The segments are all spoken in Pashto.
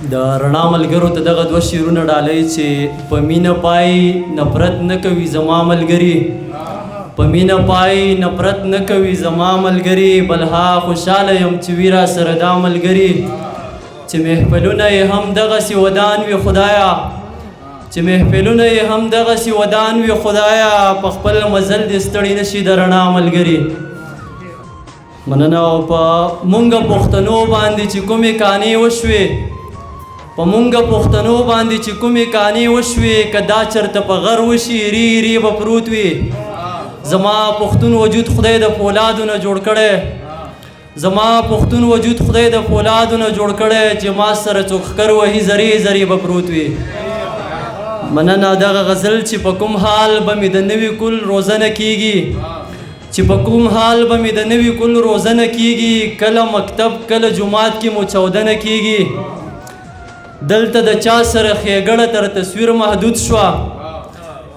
د رڼا ملګرو ته دغه دوه شعرونه ډالۍ چې په مینه پای نفرت نه کوي زما ملګري، په مینه پای نفرت نه کوي زما ملګري، بلها خوشحاله یم چې وي را سره دا ملګري، چې محفلونه یې هم دغسې ودان وي خدایا، چې محفلونه یې هم دغسې ودان وي خدایا، په خپل مزل دې ستړي نشي د رڼا ملګري. مننه. او په مونږ پښتنو باندې چې کومې کانې وشوې، په مونږ پښتنو باندې چې کومې کانې وشوې، که دا چرته په غر وشي ری ری به پروت وي. زما پښتون وجود خدای د فولادو نه جوړ کړی، زما پښتون وجود خدای د فولادو نه جوړ کړی، چې ما سره څوک ښکر وهي زری زری به پروت وي. مننه. دغه غزل چې په کوم حال به مې د نوي کل روزنه کیږي، چې په کوم حال به مې د نوي کل روزنه کیږي، کله مکتب کله جماعت کې مو چودنه کیږي. دلته د چا سره ښېګړه تر تصویر محدود شوه،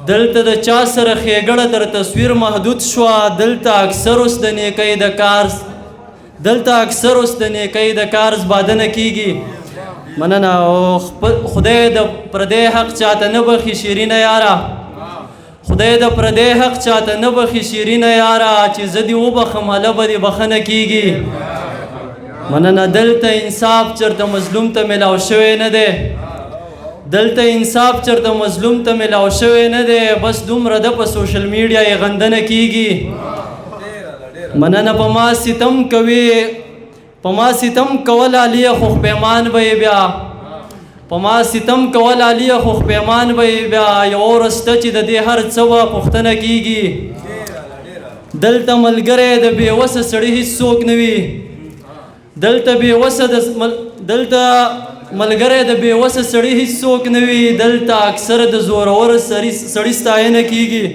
دلته د چا سره ښېګړه تر تصویر محدود شوه، دلته اکثر اوس د نیکۍ د کارز، دلته اکثر اوس د نیکۍ د کارز بادنه کیږي. مننه. او خدای د پردی حق چاته نه بخي شیرینه یاره، خدای د پردی حق چاته نه بخي شیرینه یاره، چې زه دې وبخم هله به دې بخښنه کیږي. مننه. دلته انصاف چرته مظلوم ته ملاو شوی نه دی، دلته انصاف چرته مظلوم ته ملاو شوی نه دی، بس دومره ده په سوشل میډیا یې غندنه کیږي. مننه. په ما ستم کوي، په ما ستم کول علیه خوخ پیمان به یې بیا، په ما ستم کول علیه خوخ پیمان به یې بیا، یو ورځ شته چې د دې هر څه به پوښتنه کیږي. دلته ملګری د بېوسه سړي هېڅ څوک نه وي، دلته بېوسه دلته ملګری د بېوسه سړي هېڅ څوک نه وي، دلته اکثر د زورور سړي ستاینه کیږي.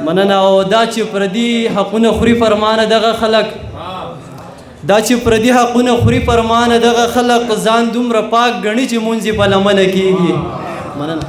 مننه. او دا چې پردي حقونه خوري فرمانه دغه خلک، دا چې پردي حقونه خوري فرمانه دغه خلک، ځان دومره پاک ګڼي چې مونځ یې په لمنه کیږي. مننه.